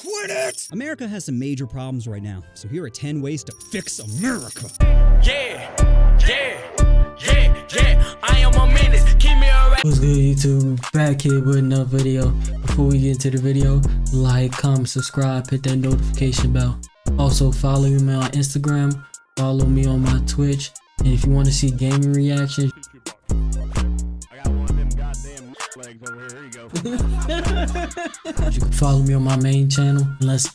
quit it! America has some major problems right now, so here are 10 ways to fix America. Yeah, I am a menace. Keep me around. What's good, YouTube? Back here with another video. Before we get into the video, like, comment, subscribe, hit that notification bell. Also, follow me on Instagram, follow me on my Twitch, and if you want to see gaming reactions, you can follow me on my main channel. Let's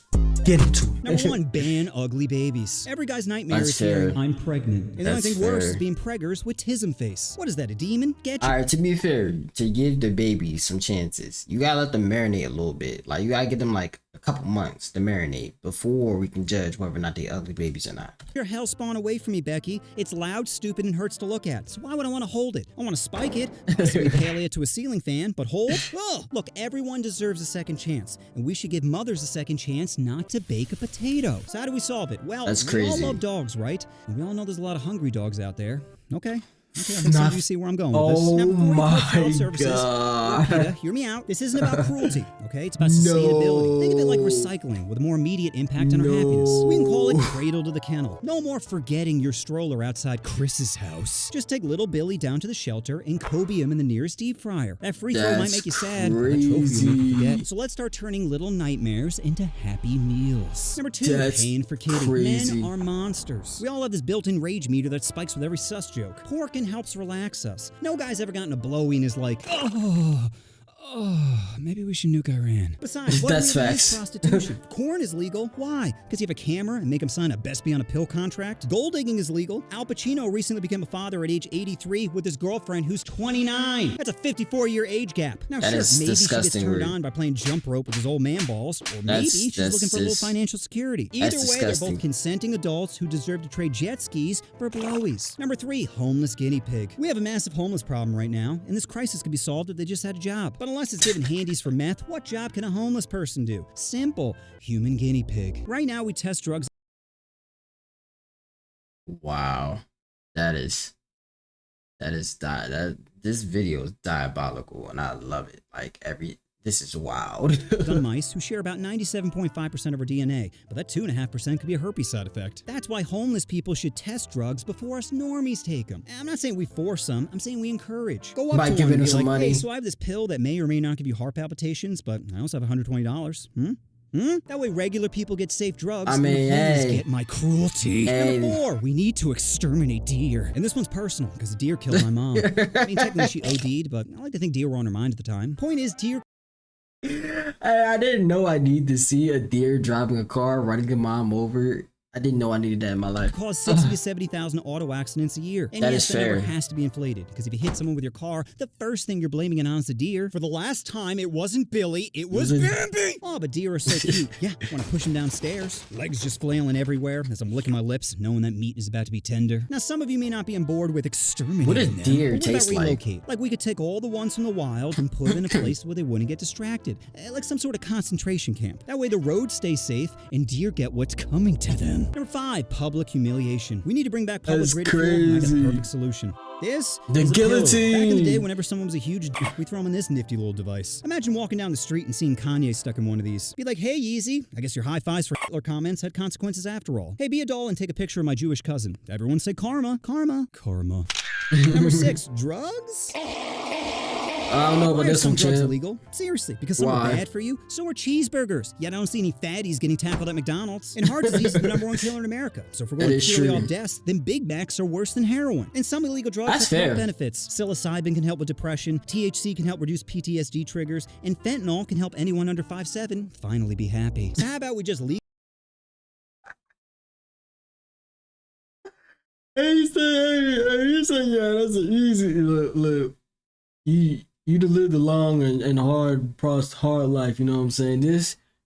get into it. Number 1, ban ugly babies. Every guy's nightmare is hearing, I'm pregnant. And the only thing worse is being preggers with tism face. What is that, a demon? Get you. Alright, to be fair, to give the babies some chances, you gotta let them marinate a little bit. Like, you gotta give them like a couple months to marinate before we can judge whether or not they ugly babies or not. Your hell spawn away from me, Becky. It's loud, stupid, and hurts to look at. So why would I want to hold it? I want to spike it, possibly paley it to a ceiling fan, but hold? Oh, look, everyone deserves a second chance, and we should give mothers a second chance not to bake a potato. So how do we solve it? Well, that's we crazy. all love dogs, right? And we all know there's a lot of hungry dogs out there. Okay, I think some of you see where I'm going with this. Now, God. Peter, hear me out. This isn't about cruelty, okay? It's about sustainability. Think of it like recycling with a more immediate impact on our happiness. We can call it cradle to the kennel. No more forgetting your stroller outside Chris's house. Just take little Billy down to the shelter and Kobe him in the nearest deep fryer. That free throw might make you sad, but that trophy will make you forget. So let's start turning little nightmares into happy meals. Number 2, paying for kidding. Men are monsters. We all have this built-in rage meter that spikes with every sus joke. Pork helps relax us. No guy's ever gotten a blowy and is like, maybe we should nuke Iran. Besides, what that's really facts. is prostitution? Corn is legal. Why? Because you have a camera and make him sign a best be on a pill contract? Gold digging is legal. Al Pacino recently became a father at age 83 with his girlfriend who's 29. That's a 54-year age gap. Now, that sure, maybe she gets turned weird. on by playing jump rope with his old man balls, or maybe she's looking for a little financial security. Either way, they're both consenting adults who deserve to trade jet skis for blowies. Number 3, homeless guinea pig. We have a massive homeless problem right now, and this crisis could be solved if they just had a job. But unless it's given handies for meth, what job can a homeless person do? Simple. Human guinea pig. Right now, we test drugs. Wow. This video is diabolical and I love it. Like this is wild. on mice who share about 97.5% of our DNA, but that 2.5% could be a herpes side effect. That's why homeless people should test drugs before us normies take them. I'm not saying we force them, I'm saying we encourage. Go up by to giving them and them be some like, money. hey, so I have this pill that may or may not give you heart palpitations, but I also have $120. That way regular people get safe drugs and the homeless get my cruelty. Number 4, we need to exterminate deer. And this one's personal because the deer killed my mom. I mean, technically she OD'd, but I like to think deer were on her mind at the time. Point is, deer... I didn't know I need to see a deer driving a car, running a mom over. I didn't know I needed that in my life. Cause 60 to 70,000 auto accidents a year. And that yes, is fair. That number has to be inflated, because if you hit someone with your car, the first thing you're blaming it on is the deer. For the last time, it wasn't Billy, it was Bambi! Oh, but deer are so cute. Yeah, want to push them downstairs. Legs just flailing everywhere as I'm licking my lips, knowing that meat is about to be tender. Now, some of you may not be on board with exterminating what does them. deer What taste about like? relocate? Like we could take all the ones from the wild and put them in a place where they wouldn't get distracted. Like some sort of concentration camp. That way the roads stay safe and deer get what's coming to them. Number 5, public humiliation. We need to bring back public ridicule. I got the perfect solution. This is a guillotine. Back in the day, whenever someone was a huge we throw them in this nifty little device. Imagine walking down the street and seeing Kanye stuck in one of these. Be like, hey, Yeezy. I guess your high fives for Hitler comments had consequences after all. Hey, be a doll and take a picture of my Jewish cousin. Everyone say karma, karma, karma. Number 6, drugs. I don't know about this one, drugs champ. illegal? Seriously, because some are bad for you. So are cheeseburgers. Yet I don't see any fatties getting tackled at McDonald's. And heart disease is the #1 killer in America. So if we're going purely off deaths, then Big Macs are worse than heroin. And some illegal drugs have health benefits. Psilocybin can help with depression, THC can help reduce PTSD triggers, and fentanyl can help anyone under 5'7" finally be happy. So how about we just leave? Hey, yeah, that's an easy look. You'd have lived a long and hard life, you know what I'm saying?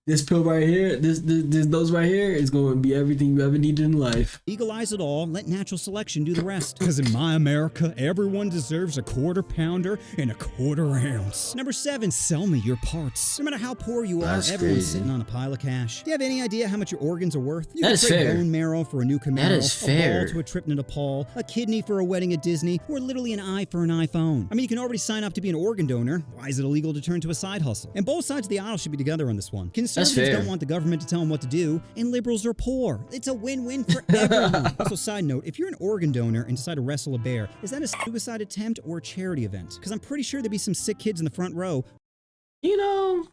This pill right here, this dose right here is going to be everything you ever needed in life. Legalize it all, let natural selection do the rest. Because in my America, everyone deserves a quarter pounder and a quarter ounce. Number 7, sell me your parts. No matter how poor you are, everyone's sitting on a pile of cash. Do you have any idea how much your organs are worth? You can trade bone marrow for a new Camaro, that is fair. A ball to a trip to Nepal, a kidney for a wedding at Disney, or literally an eye for an iPhone. I mean, you can already sign up to be an organ donor. Why is it illegal to turn to a side hustle? And both sides of the aisle should be together on this one. Conservatives fair. don't want the government to tell them what to do, and liberals are poor. It's a win-win for everyone. Also, side note, if you're an organ donor and decide to wrestle a bear, is that a suicide attempt or a charity event? Because I'm pretty sure there'd be some sick kids in the front row. You know,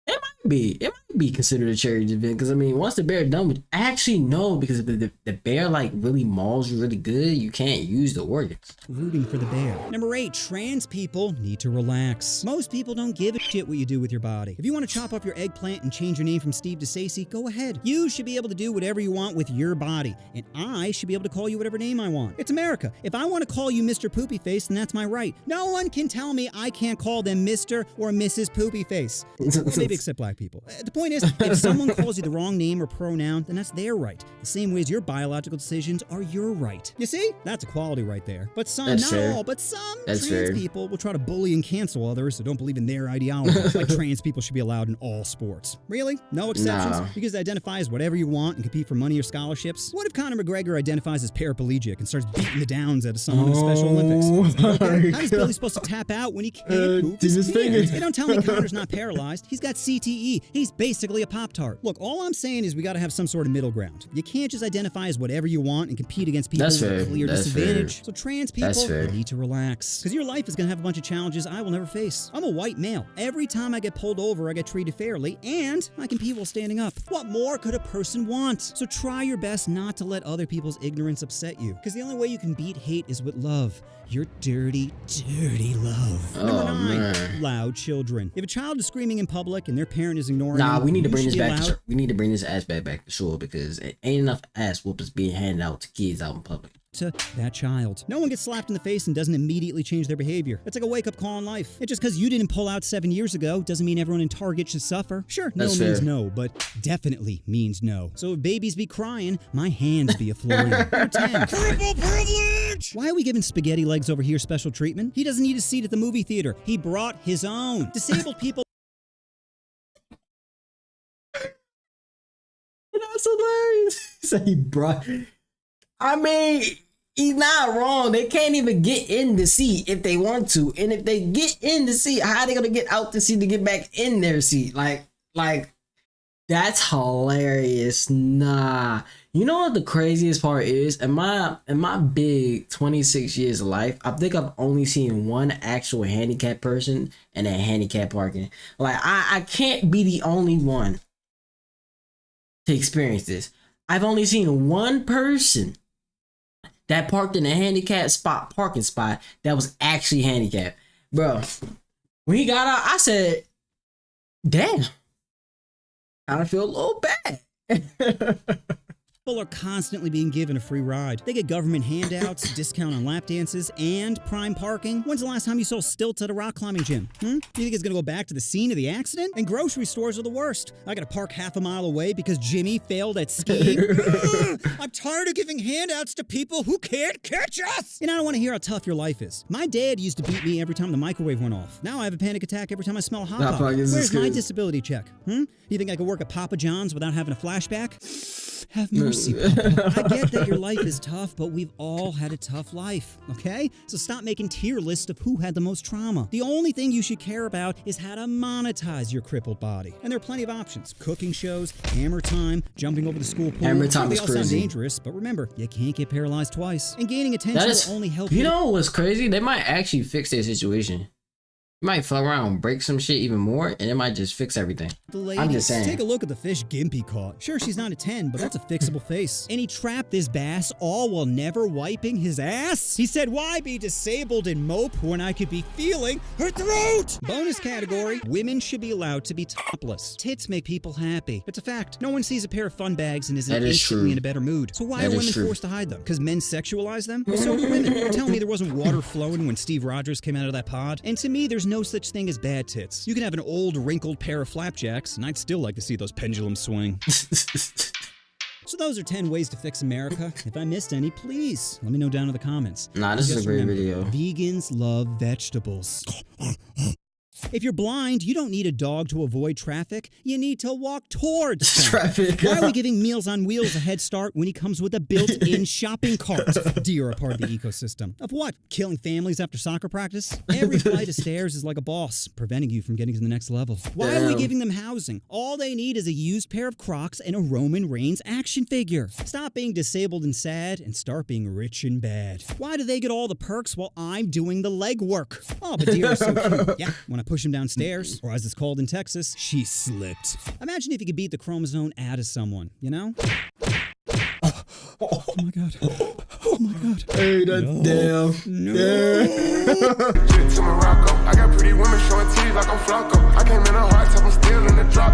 it might be considered a charity event, because I mean, once the bear done with, actually no, because if the bear like really mauls you really good, you can't use the organs. Rooting for the bear. Number 8, trans people need to relax. Most people don't give a shit what you do with your body. If you want to chop off your eggplant and change your name from Steve to Stacey, go ahead. You should be able to do whatever you want with your body, and I should be able to call you whatever name I want. It's America. If I want to call you Mr. Poopy Face, then that's my right. No one can tell me I can't call them Mr. or Mrs. Poopy Face. Well, maybe except black people. The point is, if someone calls you the wrong name or pronoun, then that's their right. The same way as your biological decisions are your right. You see? That's equality right there. But some, That's not fair. all, but some That's trans fair. people will try to bully and cancel others who don't believe in their ideology. Like trans people should be allowed in all sports. Really? No exceptions? No. Because they identify as whatever you want and compete for money or scholarships? What if Conor McGregor identifies as paraplegic and starts beating the downs out of someone in the Special Olympics? Okay, how is Billy supposed to tap out when he can't move his his fingers. hands? Hey, don't tell me Conor's not paralyzed. He's got CTE. He's basically a Pop-Tart. Look, all I'm saying is we got to have some sort of middle ground. You can't just identify as whatever you want and compete against people That's with a fair. clear That's disadvantage. fair. So trans That's people fair. need to relax. Because your life is going to have a bunch of challenges I will never face. I'm a white male. Every time I get pulled over, I get treated fairly, and I compete while standing up. What more could a person want? So try your best not to let other people's ignorance upset you. Because the only way you can beat hate is with love. Your dirty, dirty love. Number 9, man. loud children. If a child is screaming in public and their parent is ignoring Nah, them, we need to you bring should this be back. allowed- We need to bring this aspect back to school, because it ain't enough ass whoopers being handed out to kids out in public. to that child. No one gets slapped in the face and doesn't immediately change their behavior. It's like a wake-up call in life. And just because you didn't pull out 7 years ago doesn't mean everyone in Target should suffer. Sure, no That's means fair. no, but definitely means no. So if babies be crying, my hands be a Florian. Number 10. Triple privilege! Why are we giving spaghetti legs over here special treatment? He doesn't need a seat at the movie theater. He brought his own. Disabled people That's hilarious. So he brought. I mean, he's not wrong. They can't even get in the seat if they want to, and if they get in the seat, how are they gonna get out the seat to get back in their seat? Like that's hilarious. Nah, you know what the craziest part is? In my big 26 years of life, I think I've only seen one actual handicapped person in a handicap parking. Like I can't be the only one to experience this. I've only seen one person that parked in a parking spot that was actually handicapped. Bro, when he got out, I said, damn, I feel a little bad. are constantly being given a free ride. They get government handouts, discount on lap dances, and prime parking. When's the last time you saw stilts at a rock climbing gym? You think it's gonna go back to the scene of the accident? And grocery stores are the worst. I gotta park half a mile away because Jimmy failed at skiing. I'm tired of giving handouts to people who can't catch us. And I don't want to hear how tough your life is. My dad used to beat me every time the microwave went off. Now I have a panic attack every time I smell a hot dog. Where's my disability check? You think I could work at Papa John's without having a flashback? Have mercy, Papa. I get that your life is tough, but we've all had a tough life, okay? So stop making tier lists of who had the most trauma. The only thing you should care about is how to monetize your crippled body. And there are plenty of options. Cooking shows, hammer time, jumping over the school pool. Hammer time They is all sound crazy. dangerous, but remember, you can't get paralyzed twice. And gaining attention That is, will only help you know what's crazy? They might actually fix their situation. You might fuck around and break some shit even more, and it might just fix everything. The ladies, I'm just saying. Take a look at the fish Gimpy caught. Sure, she's not a 10, but that's a fixable face. And he trapped this bass all while never wiping his ass? He said, why be disabled and mope when I could be feeling her throat? Bonus category, women should be allowed to be topless. Tits make people happy. It's a fact. No one sees a pair of fun bags and isn't That is instantly true. in a better mood. So why That are is women true. forced to hide them? Because men sexualize them? So do women. Tell me there wasn't water flowing when Steve Rogers came out of that pod? And to me, there's no such thing as bad tits. You can have an old, wrinkled pair of flapjacks, and I'd still like to see those pendulums swing. So those are 10 ways to fix America. If I missed any, please let me know down in the comments. Nah, this is Just a great remember, video. Vegans love vegetables. If you're blind, you don't need a dog to avoid traffic. You need to walk towards Traffic. Why are we giving Meals on Wheels a head start when he comes with a built-in shopping cart? Deer are part of the ecosystem. Of what? Killing families after soccer practice? Every flight of stairs is like a boss, preventing you from getting to the next level. Why are we giving them housing? All they need is a used pair of Crocs and a Roman Reigns action figure. Stop being disabled and sad and start being rich and bad. Why do they get all the perks while I'm doing the legwork? Oh, but deer are so cute. Yeah, when I push him downstairs, or as it's called in Texas, she slipped. Imagine if you could beat the chromosome out of someone, you know? Oh my god. Oh my god. Hey, that's damn. No. To Morocco, I got pretty women showing titties like I'm Flocko. I came in a hard top, I'm still in the drop.